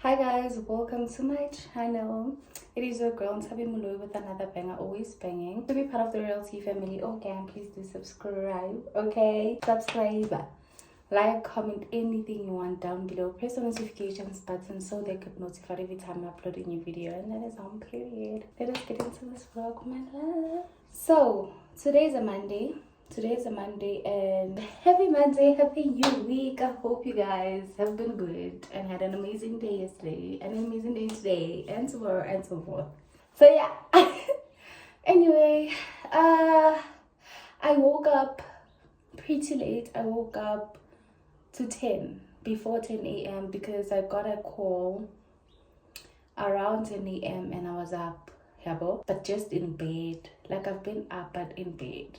Hi guys, welcome to my channel. It is your girl Tabi Mulu with another banger, always banging. To be part of the Real T family, please do subscribe. Okay, subscribe, like, comment anything you want down below. Press the notifications button so they could notify every time I upload a new video. And that is on period. Let us get into this vlog, my love. So today's a Monday. And happy Monday, happy new week. I hope you guys have been good and had an amazing day yesterday, an amazing day today, and tomorrow, and so forth. So yeah. Anyway, I woke up pretty late. I woke up to before 10 a.m. because I got a call around 10 a.m. and I was up, but just in bed. Like I've been up but in bed.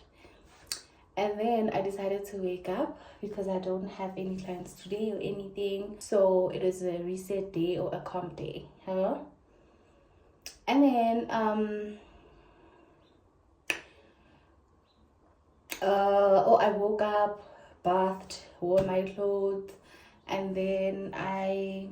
And then I decided to wake up because I don't have any plans today or anything. So it is a reset day or a calm day. And then I woke up, bathed, wore my clothes, and then I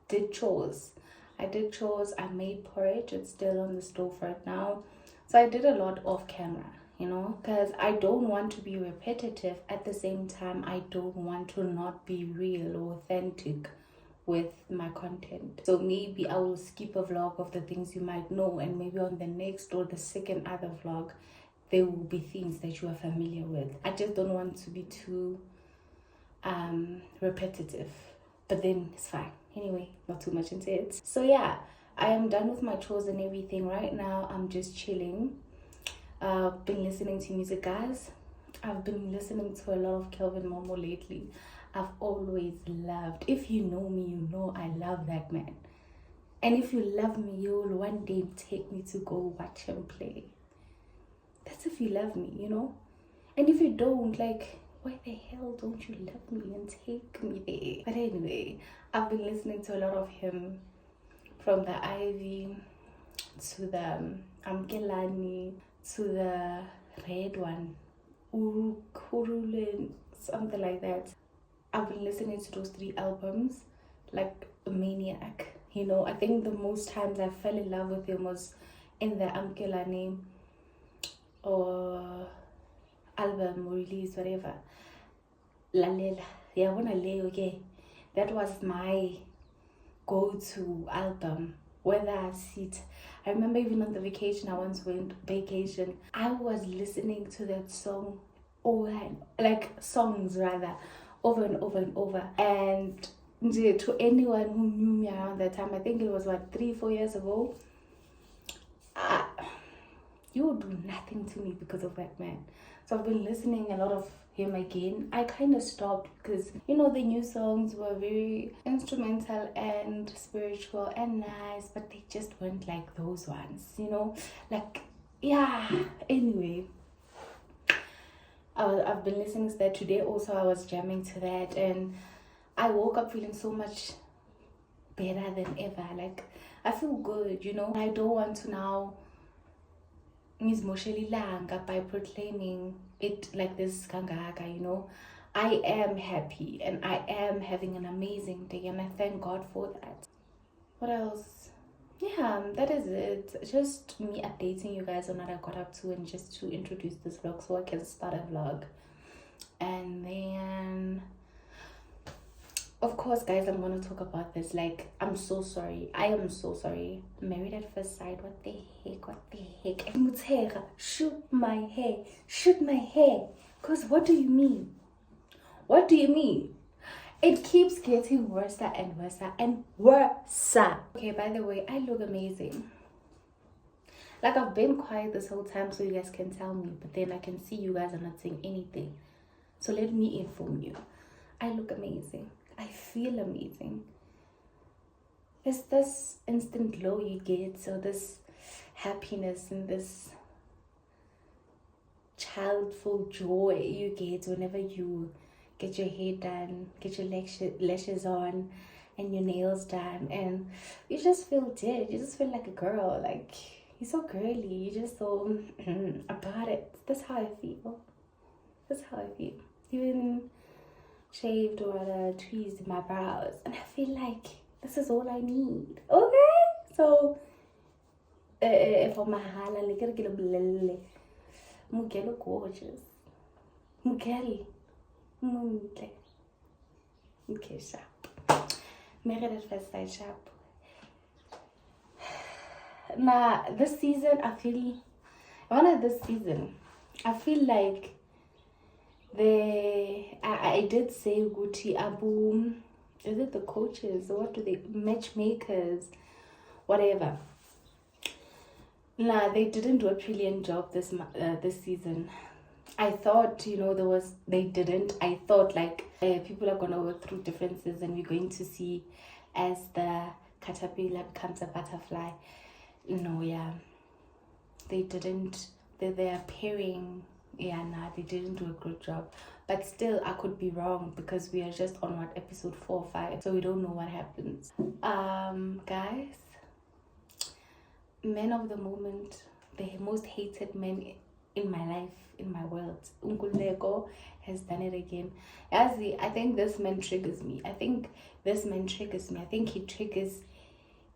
did chores. I made porridge. It's still on the stove right now. So I did a lot off camera, because I don't want to be repetitive. At the same time, I don't want to not be real or authentic with my content. So maybe I will skip a vlog of the things you might know, and maybe on the next or the second other vlog, there will be things that you are familiar with. I just don't want to be too repetitive, but then it's fine. Anyway, not too much into it. So yeah, I am done with my chores and everything. Right now, I'm just chilling. Been listening to music, guys. I've been listening to a lot of Kelvin Momo lately. I've always loved. If you know me, you know I love that man. And if you love me, you'll one day take me to go watch him play. That's if you love me, And if you don't, like, why the hell don't you love me and take me there? But anyway, I've been listening to a lot of him, from the Ivy to the Amkelani to the red one, Urukurule, something like that. I've been listening to those 3 albums like a maniac. I think the most times I fell in love with him was in the Amkelani or album or release, whatever. Lalela, okay. That was my go-to album. Whether I sit, I remember even on the vacation I once went vacation, I was listening to that song songs rather, over and over and over. And to anyone who knew me around that time, I think it was 3-4 years ago, you would do nothing to me because of that man. So I've been listening a lot of him again. I kind of stopped because the new songs were very instrumental and spiritual and nice, but they just weren't like those ones, anyway, I've been listening to that today. Also, I was jamming to that, and I woke up feeling so much better than ever. Like, I feel good, I don't want to now by proclaiming it like this kangaka, I am happy and I am having an amazing day, and I thank God for that. What else? Yeah, that is it. Just me updating you guys on what I got up to, and just to introduce this vlog so I can start a vlog. And then, of course, guys, I'm going to talk about this. Like, I'm so sorry. I am so sorry. Married at first sight. What the heck? Mutera, shoot my hair. Because what do you mean? It keeps getting worse and worse and worse. Okay, by the way, I look amazing. Like, I've been quiet this whole time so you guys can tell me, but then I can see you guys are not saying anything. So let me inform you. I look amazing. I feel amazing. It's this instant glow you get, so this happiness and this childful joy you get whenever you get your hair done, get your lashes on, and your nails done, and you just feel dead. You just feel like a girl. Like, you're so girly. You're just so about it. That's how I feel. Even shaved or tweezed my brows, and I feel like this is all I need. Okay, so for mahala le kere ke le bolelle Mugelo gorgeous, Mugel Muntle, okay, sharp, married at first sight sharp. Now this season I feel like I did say Gucci Abu, is it the coaches or what do they, matchmakers, whatever. Nah, they didn't do a brilliant job this season. I thought, they didn't. I thought like people are gonna work through differences and we're going to see as the caterpillar becomes a butterfly. No, yeah, they didn't. They're pairing. Yeah, nah, they didn't do a good job. But still, I could be wrong because we are just on episode 4 or 5, so we don't know what happens. Guys, men of the moment, the most hated men in my life, in my world. Uncle Lego has done it again. I think this man triggers me. I think he triggers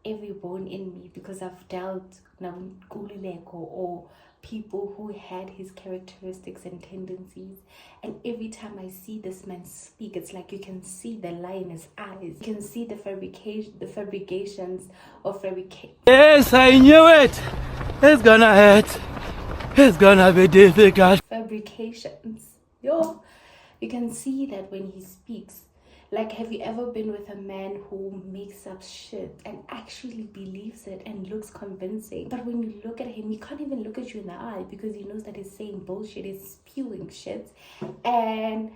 every bone in me because I've dealt with Lego or people who had his characteristics and tendencies, and every time I see this man speak, it's like you can see the lie in his eyes, you can see the fabrications of fabrication. Yes, I knew it. It's gonna hurt. It's gonna be difficult. Fabrications. You can see that when he speaks. Like, have you ever been with a man who makes up shit and actually believes it and looks convincing? But when you look at him, he can't even look at you in the eye because he knows that he's saying bullshit, he's spewing shit, and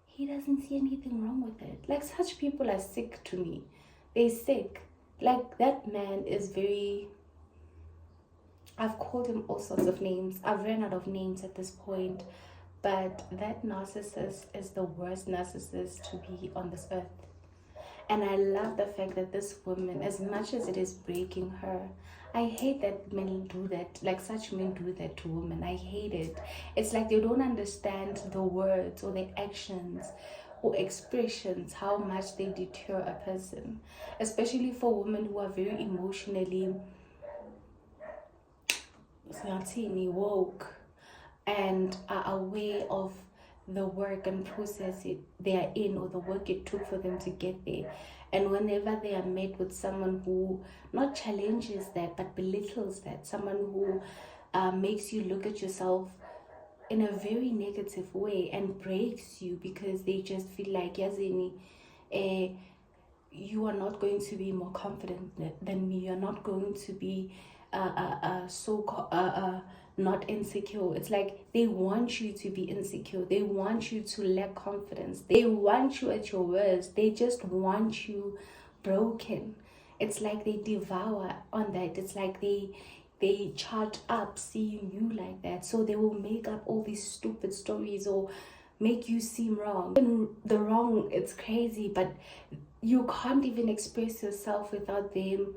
he doesn't see anything wrong with it. Like, such people are sick to me. They're sick. Like, that man is very... I've called him all sorts of names. I've run out of names at this point. But that narcissist is the worst narcissist to be on this earth. And I love the fact that this woman, as much as it is breaking her, I hate that men do that. Like, such men do that to women. I hate it. It's like they don't understand the words or the actions or expressions, how much they deter a person. Especially for women who are very emotionally woke and are aware of the work and process they are in, or the work it took for them to get there. And whenever they are met with someone who not challenges that but belittles that, someone who makes you look at yourself in a very negative way and breaks you because they just feel like, Yazini, you are not going to be more confident than me, you're not going to be not insecure. It's like they want you to be insecure. They want you to lack confidence. They want you at your worst. They just want you broken. It's like they devour on that. It's like they charge up seeing you like that. So they will make up all these stupid stories or make you seem wrong. And the wrong, it's crazy, but you can't even express yourself without them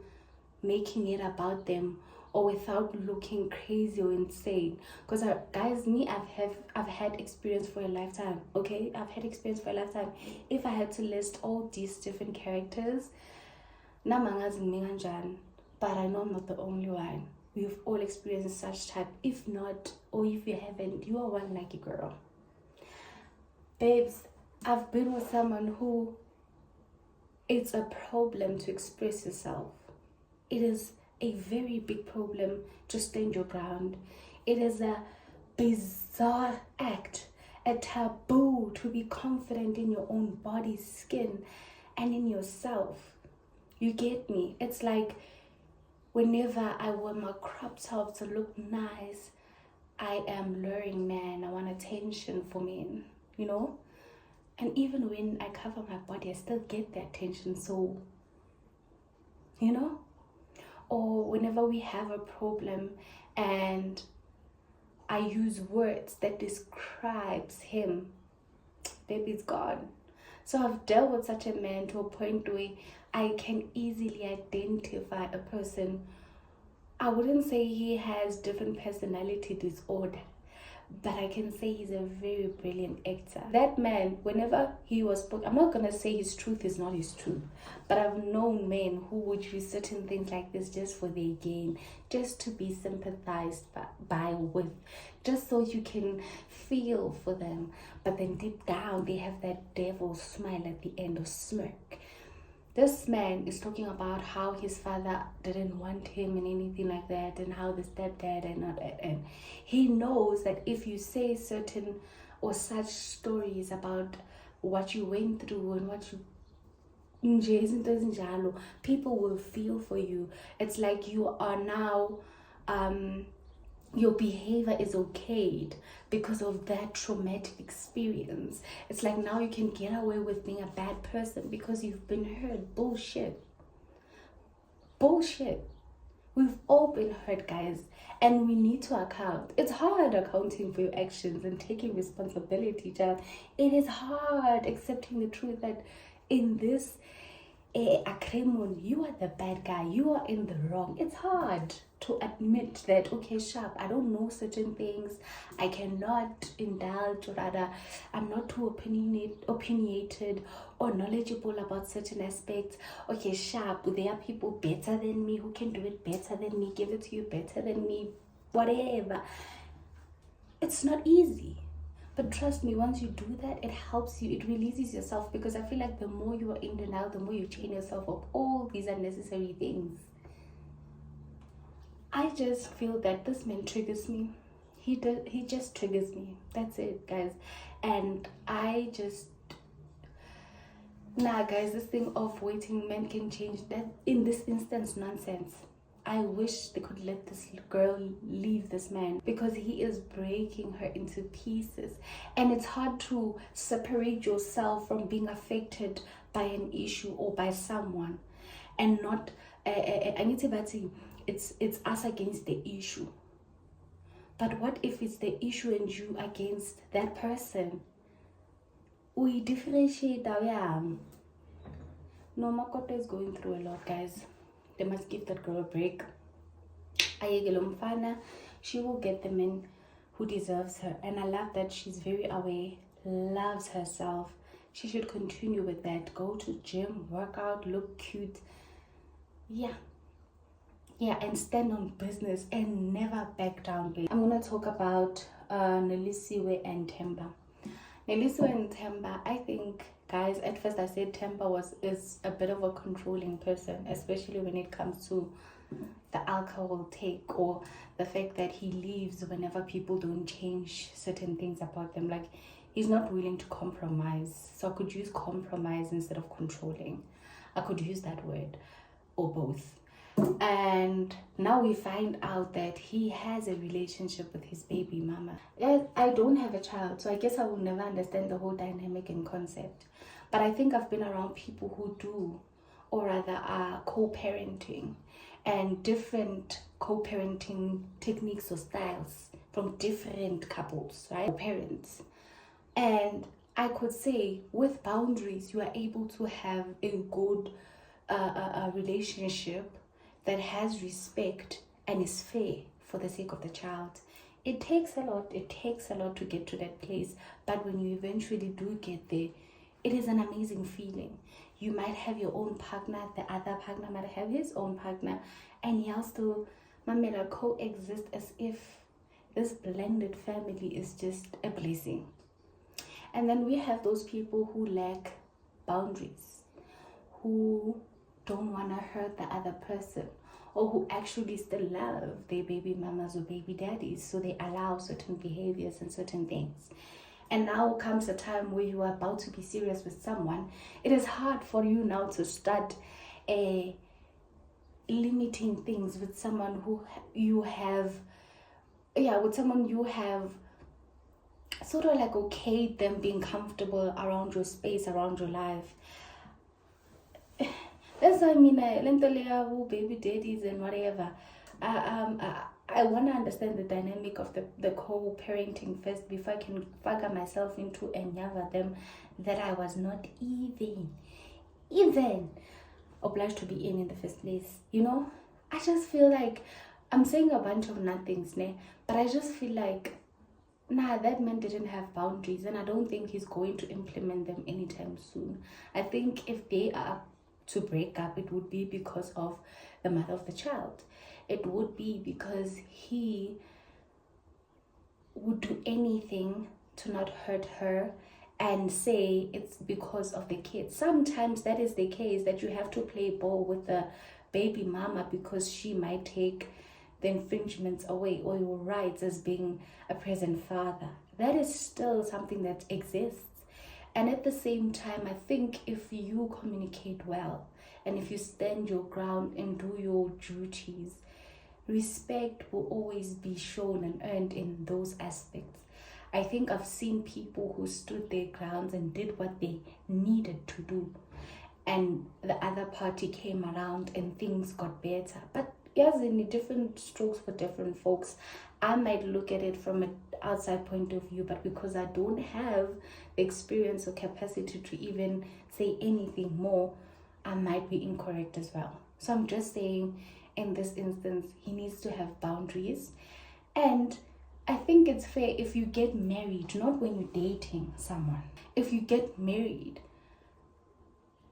making it about them, or without looking crazy or insane. Because guys, me, I've had experience for a lifetime. Okay, I've had experience for a lifetime. If I had to list all these different characters, but I know I'm not the only one. We've all experienced such type. If not, or if you haven't, you are one lucky girl. Babes, I've been with someone who it's a problem to express yourself. It is a very big problem to stand your ground. It is a bizarre act, a taboo to be confident in your own body, skin, and in yourself. You get me? It's like whenever I wear my crop top to look nice, I am luring men. I want attention for men, And even when I cover my body, I still get the attention. So, or whenever we have a problem and I use words that describes him, baby, it's gone. So I've dealt with such a man to a point where I can easily identify a person. I wouldn't say he has different personality disorder, but I can say he's a very brilliant actor. That man, whenever he was spoken, I'm not gonna say his truth is not his truth, but I've known men who would use certain things like this just for their gain, just to be sympathized by with, just so you can feel for them. But then deep down, they have that devil smile at the end, or smirk. This man is talking about how his father didn't want him and anything like that, and how the stepdad and he knows that if you say certain or such stories about what you went through and what you people will feel for you. It's like you are now your behavior is okayed because of that traumatic experience. It's like now you can get away with being a bad person because you've been hurt. Bullshit. We've all been hurt, guys, and we need to account. It's hard accounting for your actions and taking responsibility, child. It is hard accepting the truth that in this Akremon, you are the bad guy, you are in the wrong. It's hard to admit that, okay, sharp, I don't know certain things, I cannot indulge, or rather I'm not too opinionated or knowledgeable about certain aspects. Okay, sharp, there are people better than me who can do it better than me, give it to you better than me, whatever. It's not easy. But trust me, once you do that, it helps you, it releases yourself, because I feel like the more you are in denial, the more you chain yourself up all these unnecessary things. I just feel that this man triggers me. He just triggers me. That's it, guys. And I just, guys, this thing of waiting men can change, that in this instance, nonsense. I wish they could let this girl leave this man, because he is breaking her into pieces. And it's hard to separate yourself from being affected by an issue or by someone, and not I need to say it's us against the issue. But what if it's the issue and you against that person? We differentiate. No, Makota is going through a lot, guys. They must give that girl a break. She will get the man who deserves her. And I love that she's very aware, loves herself. She should continue with that. Go to gym, work out, look cute. Yeah, and stand on business and never back down. I'm going to talk about Nelisiwe and Temba. Nelisiwe and Temba, I think, guys, at first I said Temba is a bit of a controlling person, especially when it comes to the alcohol take, or the fact that he leaves whenever people don't change certain things about them. Like, he's not willing to compromise. So I could use compromise instead of controlling. I could use that word, or both. And now we find out that he has a relationship with his baby mama. I don't have a child, so I guess I will never understand the whole dynamic and concept. But I think I've been around people who do, or rather are co-parenting, and different co-parenting techniques or styles from different couples, right? Parents. And I could say with boundaries, you are able to have a good relationship that has respect and is fair for the sake of the child. It takes a lot to get to that place, but when you eventually do get there, it is an amazing feeling. You might have your own partner, the other partner might have his own partner, and y'all still coexist as if this blended family is just a blessing. And then we have those people who lack boundaries, who don't want to hurt the other person, or who actually still love their baby mamas or baby daddies, so they allow certain behaviors and certain things. And now comes a time where you are about to be serious with someone. It is hard for you now to start limiting things with someone who you have sort of like okayed them being comfortable around your space, around your life. That's what I mean, baby daddies and whatever. I want to understand the dynamic of the co-parenting first before I can figure myself into and yabba them that I was not even obliged to be in the first place. You know, I just feel like I'm saying a bunch of nothings, but I just feel like nah, that man didn't have boundaries, and I don't think he's going to implement them anytime soon. I think if they are to break up, it would be because of the mother of the child. It would be because he would do anything to not hurt her and say it's because of the kids. Sometimes that is the case, that you have to play ball with the baby mama because she might take the infringements away or your rights as being a present father. That is still something that exists. And at the same time, I think if you communicate well and if you stand your ground and do your duties, respect will always be shown and earned in those aspects. I think I've seen people who stood their grounds and did what they needed to do, and the other party came around and things got better. But yes, in different strokes for different folks. I might look at it from an outside point of view, but because I don't have the experience or capacity to even say anything more, I might be incorrect as well. So I'm just saying, in this instance, he needs to have boundaries. And I think it's fair if you get married, not when you're dating someone. If you get married,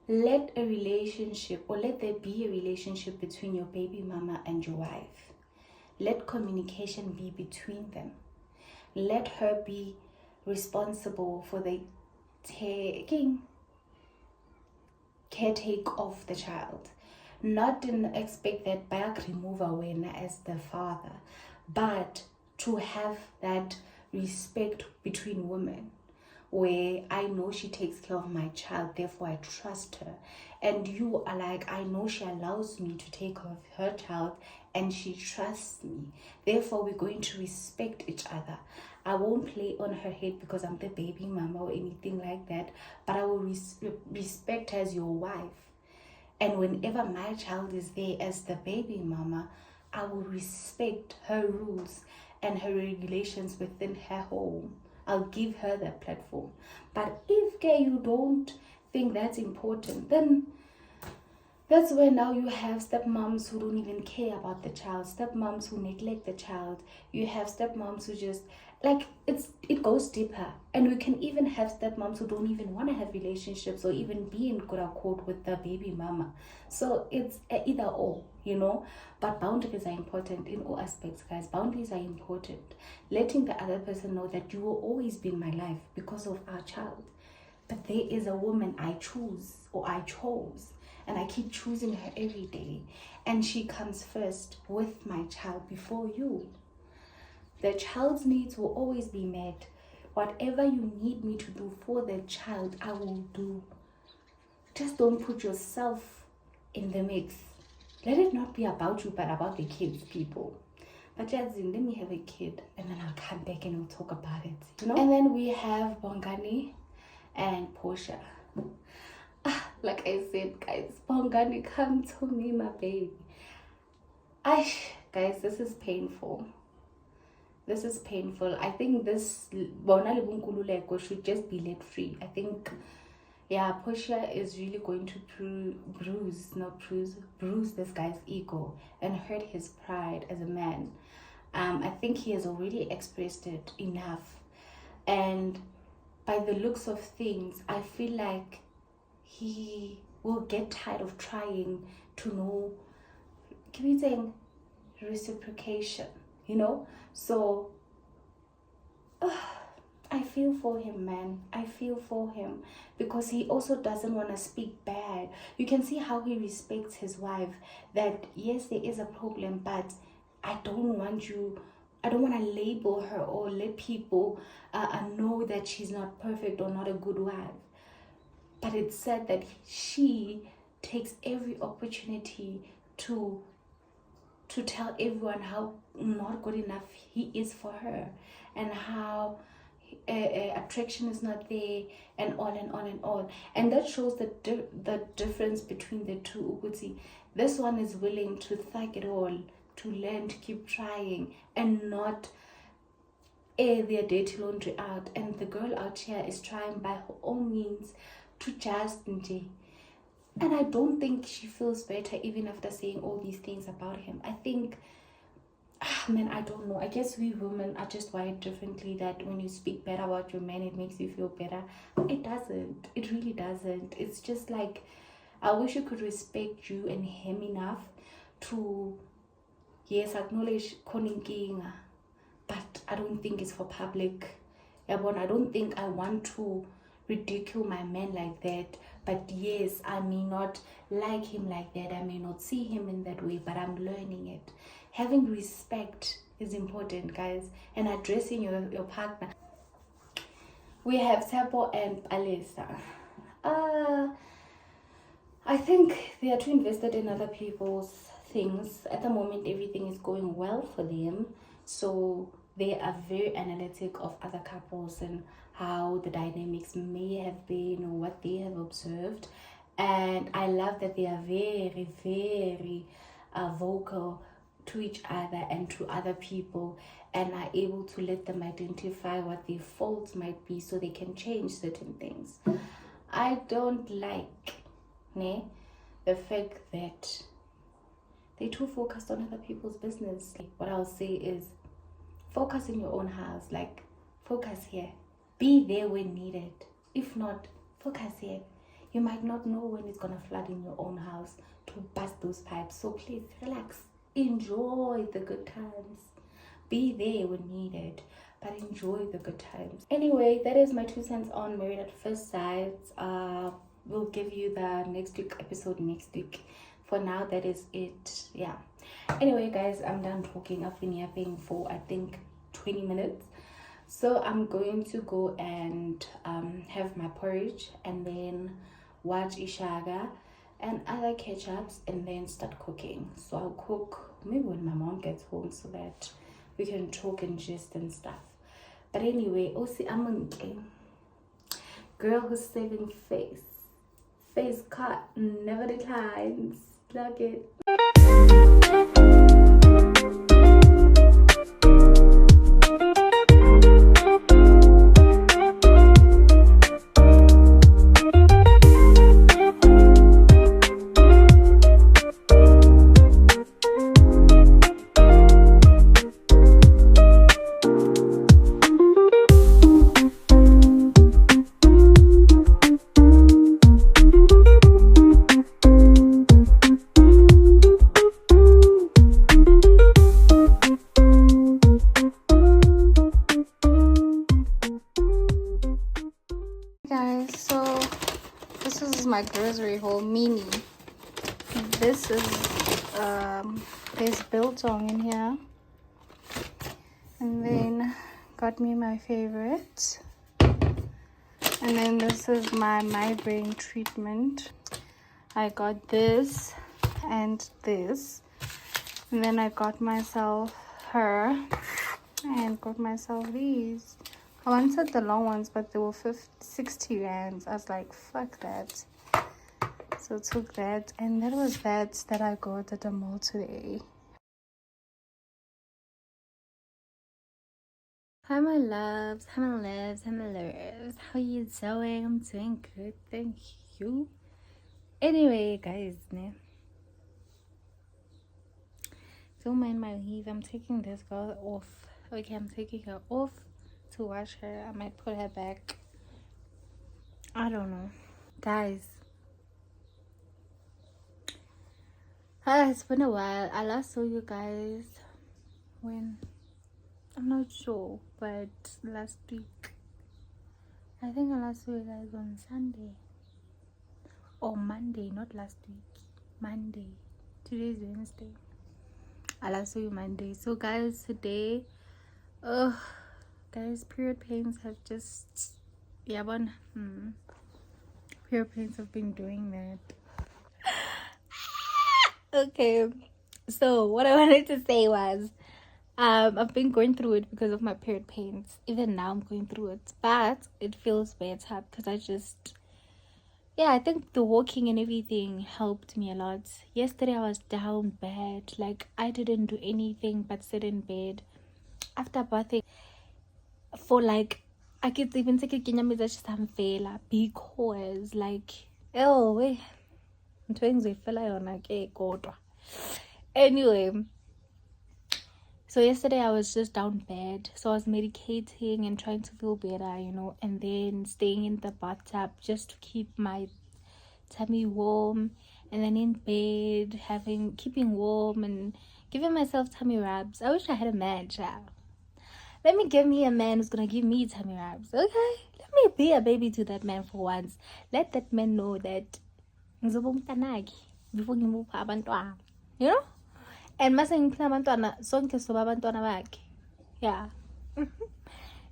let a relationship, or let there be a relationship between your baby mama and your wife. Let communication be between them. Let her be responsible for the caretake of the child. Not in expect that back remove away as the father, but to have that respect between women, where I know she takes care of my child, therefore I trust her. And you are like, I know she allows me to take care of her child and she trusts me. Therefore, we're going to respect each other. I won't play on her head because I'm the baby mama or anything like that, but I will respect her as your wife. And whenever my child is there as the baby mama, I will respect her rules and her regulations within her home. I'll give her that platform. But if you don't think that's important, then that's where now you have stepmoms who don't even care about the child, stepmoms who neglect the child. You have stepmoms who just, like, it goes deeper. And we can even have stepmoms who don't even want to have relationships or even be in good accord with the baby mama. So it's either or, But boundaries are important in all aspects, guys. Boundaries are important. Letting the other person know that you will always be in my life because of our child. But there is a woman I choose, or I chose, and I keep choosing her every day. And she comes first with my child before you. The child's needs will always be met. Whatever you need me to do for the child, I will do. Just don't put yourself in the mix. Let it not be about you, but about the kids, people. But just let me have a kid, and then I'll come back and we'll talk about it. And then we have Bongani and Portia. Like I said, guys, Bongani, come to me, my baby. Guys, this is painful. This is painful. I think this should just be let free. I think, Portia is really going to bruise this guy's ego and hurt his pride as a man. I think he has already expressed it enough. And by the looks of things, I feel like he will get tired of trying to know, reciprocation, So, I feel for him, man. I feel for him because he also doesn't want to speak bad. You can see how he respects his wife, that yes, there is a problem, but I don't want to label her or let people know that she's not perfect or not a good wife. But it's said that she takes every opportunity to tell everyone how not good enough he is for her, and how attraction is not there, and all and all and all. And that shows the difference between the two. This one is willing to thug it all, to learn, to keep trying, and not air their dirty laundry out. And the girl out here is trying by her own means to just and I don't think she feels better even after saying all these things about him. I think Man, I don't know. I guess we women are just wired differently, that when you speak better about your man, it makes you feel better. It doesn't. It really doesn't. It's just like, I wish you could respect you and him enough to, yes, acknowledge koninkinga, but I don't think it's for public. I don't think I want to ridicule my man like that. But yes, I may not like him like that. I may not see him in that way, but I'm learning it. Having respect is important, guys, and addressing your partner. We have Sabo and Alisa. I think they are too invested in other people's things. At the moment, everything is going well for them. So they are very analytic of other couples and how the dynamics may have been or what they have observed. And I love that they are very, very vocal to each other and to other people, and are able to let them identify what their faults might be so they can change certain things. I don't like the fact that they're too focused on other people's business. What I'll say is, focus in your own house. Like, focus here. Be there when needed. If not, focus here. You might not know when it's gonna flood in your own house to bust those pipes. So please relax. Enjoy the good times. Be there when needed, but enjoy the good times. Anyway, that is my 2 cents on Married at First Sight. We'll give you the next week episode next week. For now, that is it. Yeah. Anyway, guys, I'm done talking. I've been yapping for, I think, 20 minutes. So I'm going to go and have my porridge and then watch Ishaga and other catch-ups and then start cooking. So I'll cook maybe when my mom gets home so that we can talk and gist and stuff. But anyway, Osi Amunke, girl who's saving face. Face cut never declines. Plug it. Guys, so this is my grocery haul mini. This is there's biltong in here, and then got me my favorite, and then this is my migraine treatment. I got this and this, and then I got myself her and got myself these. I wanted the long ones, but they were 60 rands. I was like, fuck that. So I took that, and that was that I got at the mall today. Hi my loves, hi my loves, hi my loves. How you doing? I'm doing good, thank you. Anyway, guys, don't mind my weave. I'm taking this girl off. Okay, I'm taking her off to wash her. I might put her back. I don't know, guys. It's been a while. I last saw you guys when, I'm not sure, but last week. I think I last saw you guys on Sunday or Monday, not last week. Monday. Today's Wednesday. I last saw you Monday. So guys, today, guys, period pains have just, period pains have been doing that. Okay, so what I wanted to say was, I've been going through it because of my period pains. Even now I'm going through it, but it feels better because I think the walking and everything helped me a lot. Yesterday I was down bad, like I didn't do anything but sit in bed after bathing for like, I could even take a kinyamizashtamfela because like, oh wait, anyway, So yesterday I was just down bad. So I was medicating and trying to feel better, you know, and then staying in the bathtub just to keep my tummy warm, and then in bed keeping warm and giving myself tummy rubs. I wish I had a man, child. Let me give me a man who's gonna give me tummy rubs, okay? Let me be a baby to that man for once. Let that man know that ngizoba umntanakhe before ngimupha abantwana, you know? And mase ngiphila abantwana sonke soba abantwana bakhe. Yeah.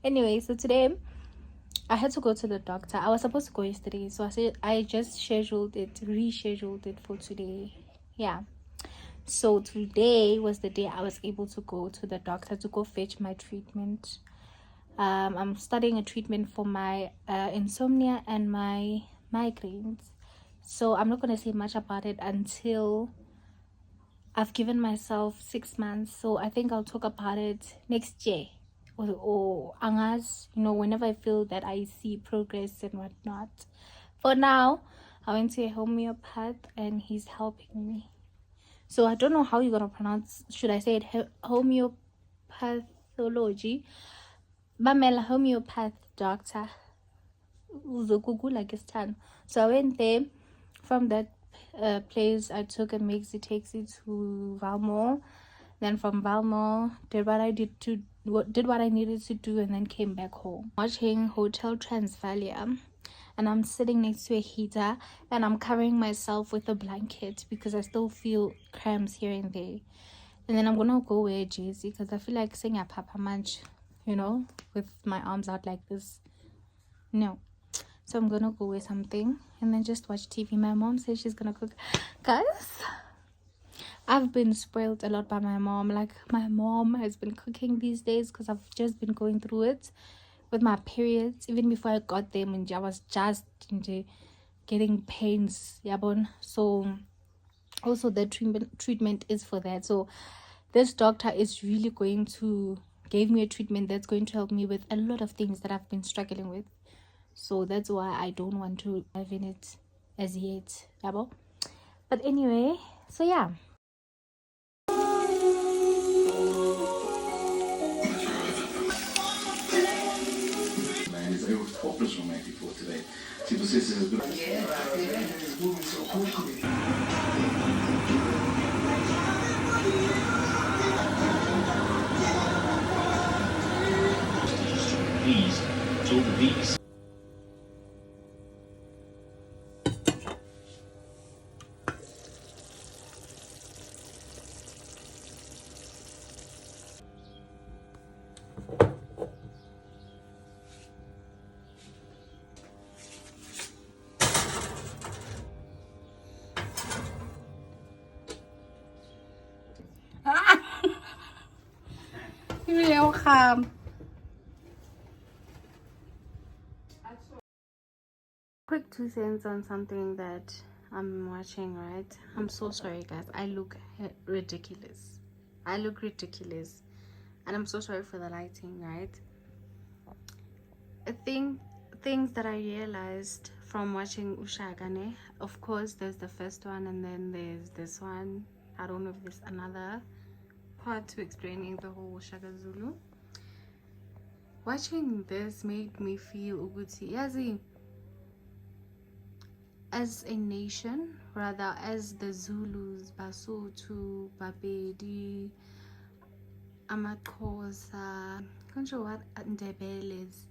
Anyway, so today I had to go to the doctor. I was supposed to go yesterday, so I just rescheduled it for today. Yeah. So today was the day I was able to go to the doctor to go fetch my treatment. I'm starting a treatment for my insomnia and my migraines. So I'm not going to say much about it until I've given myself 6 months. So I think I'll talk about it next year. Or angas, you know, whenever I feel that I see progress and whatnot. For now, I went to a homeopath and he's helping me. So I don't know how you're gonna pronounce. Should I say it homeopathology? Bamela homeopath doctor. Uzokugula ngesithando. So I went there. From that place, I took a maxi taxi to Valmore. Then from Valmore, did what I needed to do, and then came back home. Watching Hotel Transvalia, and I'm sitting next to a heater, and I'm covering myself with a blanket because I still feel cramps here and there. And then I'm gonna go wear a jersey because I feel like saying a papa munch, you know, with my arms out like this. No. So I'm gonna go wear something and then just watch TV. My mom says she's gonna cook. Guys, I've been spoiled a lot by my mom. Like, my mom has been cooking these days because I've just been going through it with my periods. Even before I got them, and I was just getting pains. So also the treatment is for that. So this doctor is really going to give me a treatment that's going to help me with a lot of things that I've been struggling with. So that's why I don't want to dive in it as yet. But anyway, so yeah. Man, it's over topless from 84 today. Tipo, this is good. Yeah, it's moving so quickly. These, talk these. Welcome. Quick 2 cents on something that I'm watching, right? I'm so sorry, guys. I look ridiculous. And I'm so sorry for the lighting, right? I think things that I realized from watching Ushagane, of course, there's the first one, and then there's this one. I don't know if there's another part to explaining the whole Shaka Zulu. Watching this made me feel Uguti Yazi. As a nation, rather as the Zulus, Basotho, Bapedi, Amaxhosa, control what Ndebeles,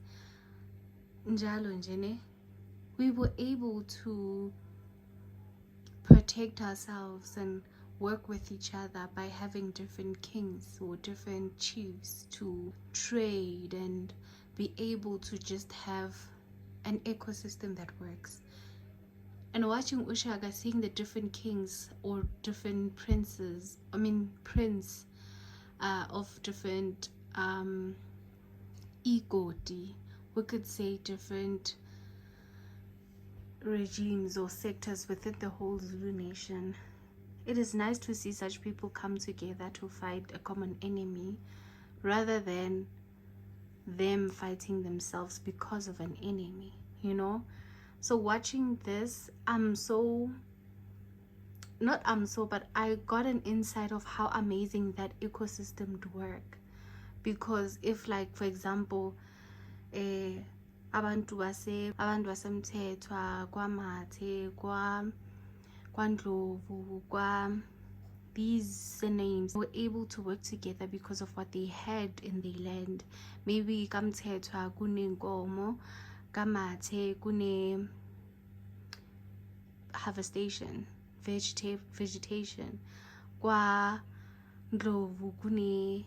Njalo Njene, we were able to protect ourselves and work with each other by having different kings or different chiefs to trade and be able to just have an ecosystem that works. And watching Ushaga, seeing the different kings or different prince of different igoti, we could say different regimes or sectors within the whole Zulu nation. It is nice to see such people come together to fight a common enemy rather than them fighting themselves because of an enemy, you know. So watching this, I'm so but I got an insight of how amazing that ecosystem would work. Because if, like, for example, abantu basemthethwa, kwamathe, kwandlovu, these names were able to work together because of what they had in their land. Maybe kamthethwa kunenkomo, kamathe kune harvestation, vegetation, kwa ndlovu kune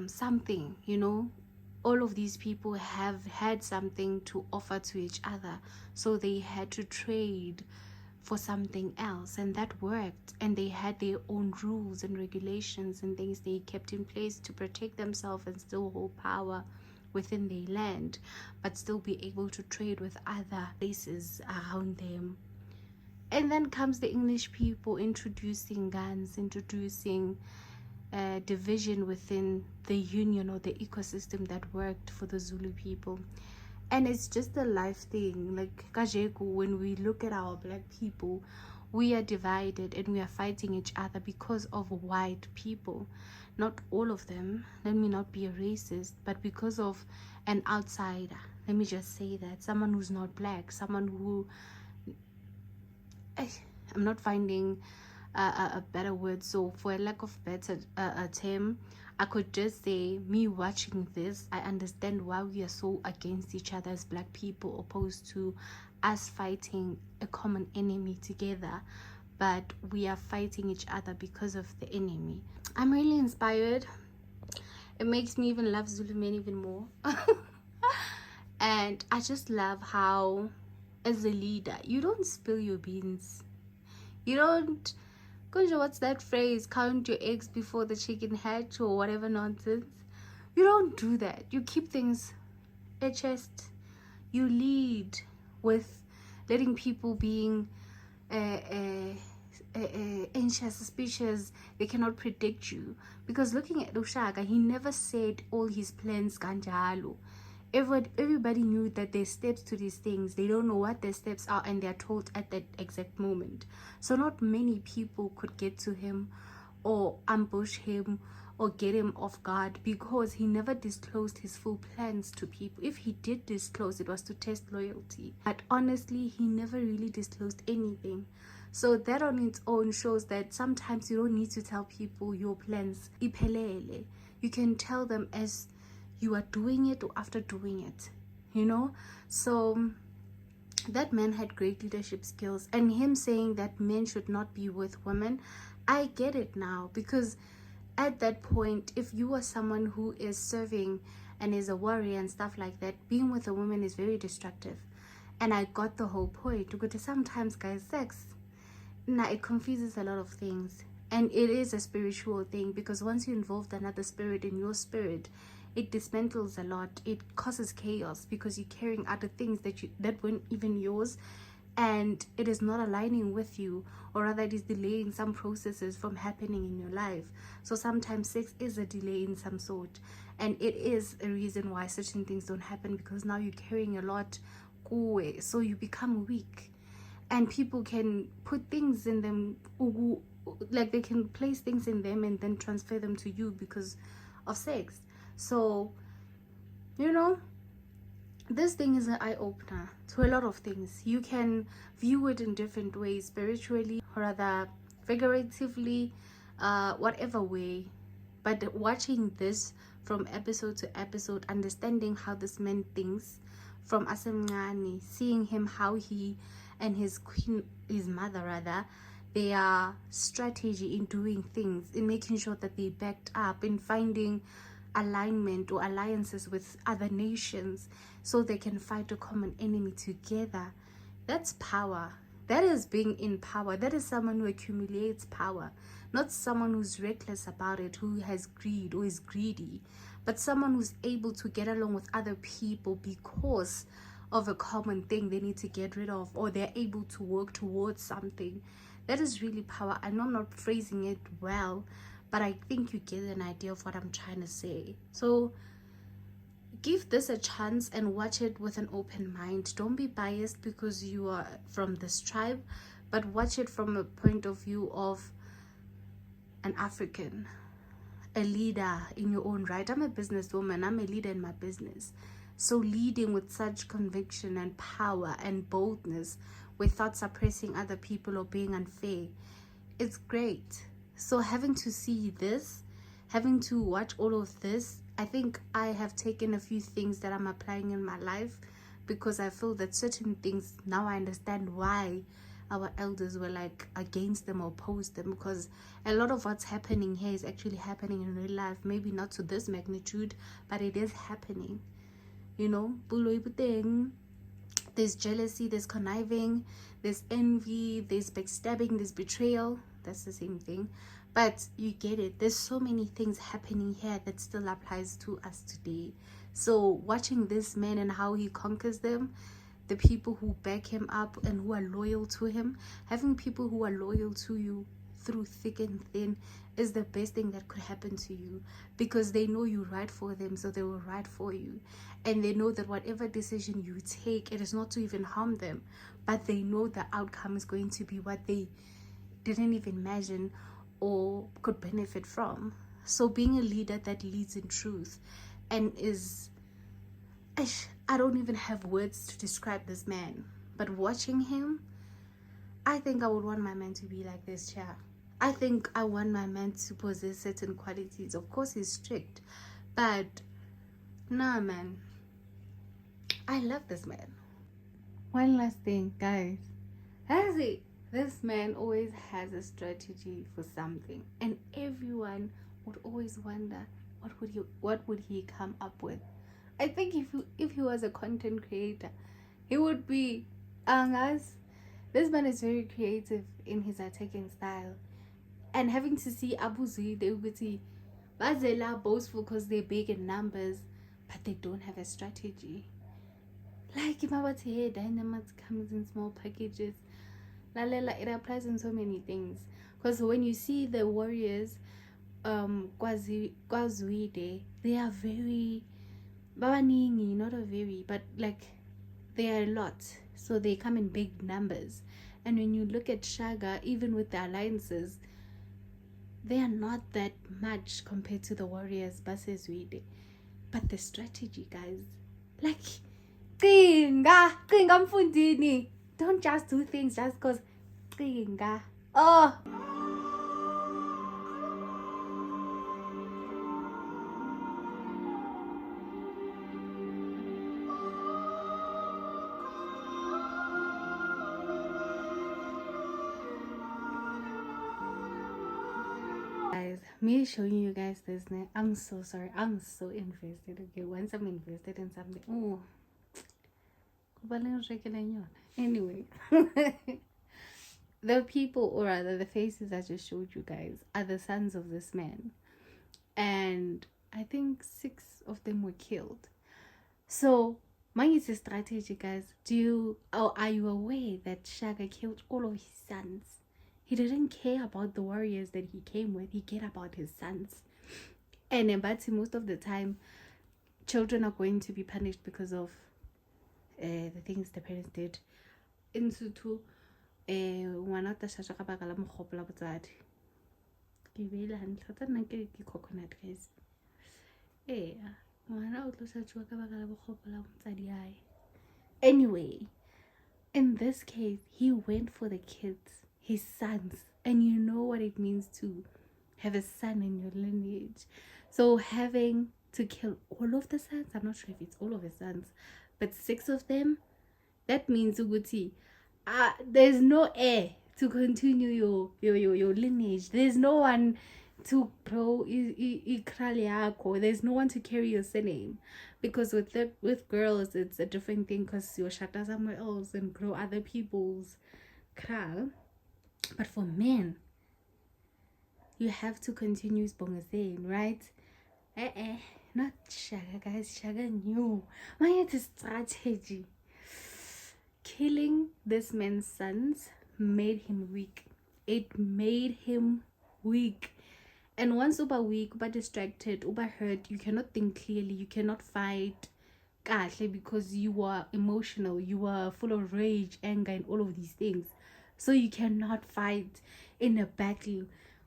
something, you know. All of these people have had something to offer to each other, so they had to trade for something else, and that worked. And they had their own rules and regulations and things they kept in place to protect themselves and still hold power within their land, but still be able to trade with other places around them. And then comes the English people introducing guns, introducing division within the union or the ecosystem that worked for the Zulu people. And it's just a life thing. Like Kajeku, when we look at our black people, we are divided and we are fighting each other because of white people. Not all of them, let me not be a racist, but because of an outsider. Let me just say that. Someone who's not black, someone who, I'm not finding a better word, so for a lack of better term, I could just say, me watching this, I understand why we are so against each other as black people, opposed to us fighting a common enemy together, but we are fighting each other because of the enemy. I'm really inspired. It makes me even love Zulu men even more. And I just love how, as a leader, you don't spill your beans. You don't, what's that phrase, count your eggs before the chicken hatch or whatever nonsense. You don't do that. You keep things at chest. You lead with letting people being anxious, suspicious. They cannot predict you, because looking at Ushaka, he never said all his plans ganjalo. Everybody knew that there's steps to these things. They don't know what their steps are, and they're told at that exact moment. So not many people could get to him or ambush him or get him off guard, because he never disclosed his full plans to people. If he did disclose, it was to test loyalty. But honestly, he never really disclosed anything. So that on its own shows that sometimes you don't need to tell people your plans. Iphelele. You can tell them as you are doing it or after doing it, you know. So that man had great leadership skills, and him saying that men should not be with women, I get it now, because at that point, if you are someone who is serving and is a warrior and stuff like that, being with a woman is very destructive. And I got the whole point, because sometimes, guys, sex, it confuses a lot of things, and it is a spiritual thing, because once you involve another spirit in your spirit, it dismantles a lot. It causes chaos, because you're carrying other things that weren't even yours, and it is not aligning with you, or rather it is delaying some processes from happening in your life. So sometimes sex is a delay in some sort, and it is a reason why certain things don't happen, because now you're carrying a lot, so you become weak. And people can put things in them, like they can place things in them and then transfer them to you because of sex. So, you know, this thing is an eye-opener to a lot of things. You can view it in different ways, spiritually, or rather figuratively, whatever way. But watching this from episode to episode, understanding how this man thinks from Asemngani, seeing him how he and his queen, his mother rather, their strategy in doing things, in making sure that they backed up, in finding alignment or alliances with other nations so they can fight a common enemy together. That's power. That is being in power. That is someone who accumulates power, not someone who's reckless about it, who has greed or is greedy, but someone who's able to get along with other people because of a common thing they need to get rid of, or they're able to work towards something. That is really power. I know I'm not phrasing it well, but I think you get an idea of what I'm trying to say. So give this a chance and watch it with an open mind. Don't be biased because you are from this tribe, but watch it from a point of view of an African, a leader in your own right. I'm a businesswoman, I'm a leader in my business. So leading with such conviction and power and boldness without suppressing other people or being unfair, it's great. So having to see this, having to watch all of this, I think I have taken a few things that I'm applying in my life, because I feel that certain things, now I understand why our elders were like against them or opposed them, because a lot of what's happening here is actually happening in real life. Maybe not to this magnitude, but it is happening. You know, there's jealousy, there's conniving, there's envy, there's backstabbing, there's betrayal. That's the same thing, but you get it. There's so many things happening here that still applies to us today. So watching this man and how he conquers them, the people who back him up and who are loyal to him, having people who are loyal to you through thick and thin is the best thing that could happen to you, because they know you right for them, so they will right for you. And they know that whatever decision you take, it is not to even harm them, but they know the outcome is going to be what they didn't even imagine or could benefit from. So being a leader that leads in truth and is, I don't even have words to describe this man, but watching him, I think I would want my man to be like this, chair. I think I want my man to possess certain qualities. Of course he's strict, but nah, man, I love this man. One last thing, guys. This man always has a strategy for something, and everyone would always wonder what would he come up with. I think if he was a content creator, he would be, guys, this man is very creative in his attacking style. And having to see Abu Zui, they would see Bazela boastful because they're big in numbers, but they don't have a strategy. Like Imawati Dynamite comes in small packages. It applies in so many things. Because when you see the warriors, Kwazuide, they are very Babaningi, not a very, but like they are a lot. So they come in big numbers. And when you look at Shaga, even with the alliances, they are not that much compared to the warriors, Basezwide. But the strategy, guys, like, don't just do things just because. Oh. Guys, me showing you guys this now, I'm so sorry, I'm so invested. Okay, once I'm invested in something, oh, anyway. The people, or rather the faces I just showed you guys, are the sons of this man, and I think 6 of them were killed. So mine is a strategy, guys. Are you aware that Shaga killed all of his sons? He didn't care about the warriors that he came with. He cared about his sons. And Mbati, most of the time, children are going to be punished because of the things the parents did. In Sutu, ngwana ta shasha ka baka la mogopolo botsadi. Ke beile hantle tsa nna ke coconut, guys. Ngwana o tlo shasha ka baka la mogopolo botsadi hae. Anyway, in this case, he went for the kids, his sons, and you know what it means to have a son in your lineage. So having to kill all of the sons, I'm not sure if it's all of his sons, but 6 of them, that means Uguti, there's no heir to continue your lineage. There's no one to grow ikraliako. There's no one to carry your surname, because with girls it's a different thing, because you'll shut somewhere else and grow other people's kral. But for men, you have to continue Sbongasen, right? Not Shaga, guys. Shaga knew. My strategy. Killing this man's sons made him weak. It made him weak. And once uba weak, uba distracted, uba hurt, you cannot think clearly, you cannot fight kahle, because you are emotional, you are full of rage, anger, and all of these things. So you cannot fight in a battle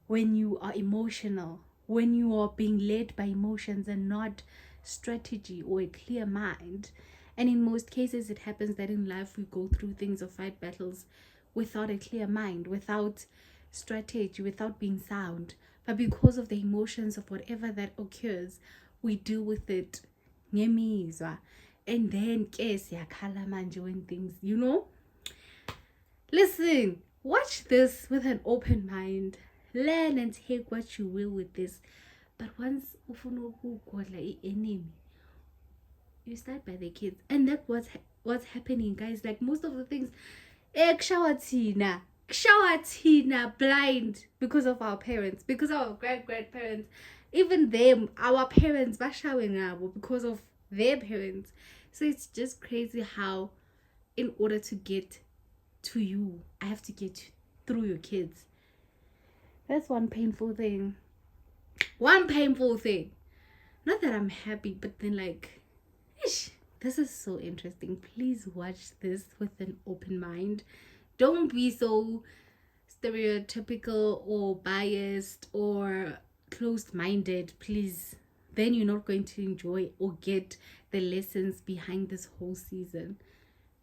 when you are emotional, when you are being led by emotions and not strategy or a clear mind. And in most cases, it happens that in life we go through things or fight battles without a clear mind, without strategy, without being sound. But because of the emotions of whatever that occurs, we deal with it ngemizwa. And then siyakhala manje when things, listen, watch this with an open mind. Learn and take what you will with this. But once ufuna ukugodla enemy, you start by the kids. And that's what's happening, guys. Like most of the things, kushawa thina blind because of our parents, because of our grandparents, even them, our parents bashawe ngabo because of their parents. So it's just crazy how in order to get to you, I have to get through your kids. That's one painful thing. Not that I'm happy, but then like, this is so interesting. Please watch this with an open mind. Don't be so stereotypical or biased or closed-minded, please. Then you're not going to enjoy or get the lessons behind this whole season.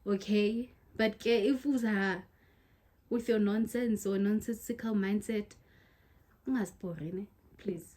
Okay? But if uza with your nonsense or nonsensical mindset, please.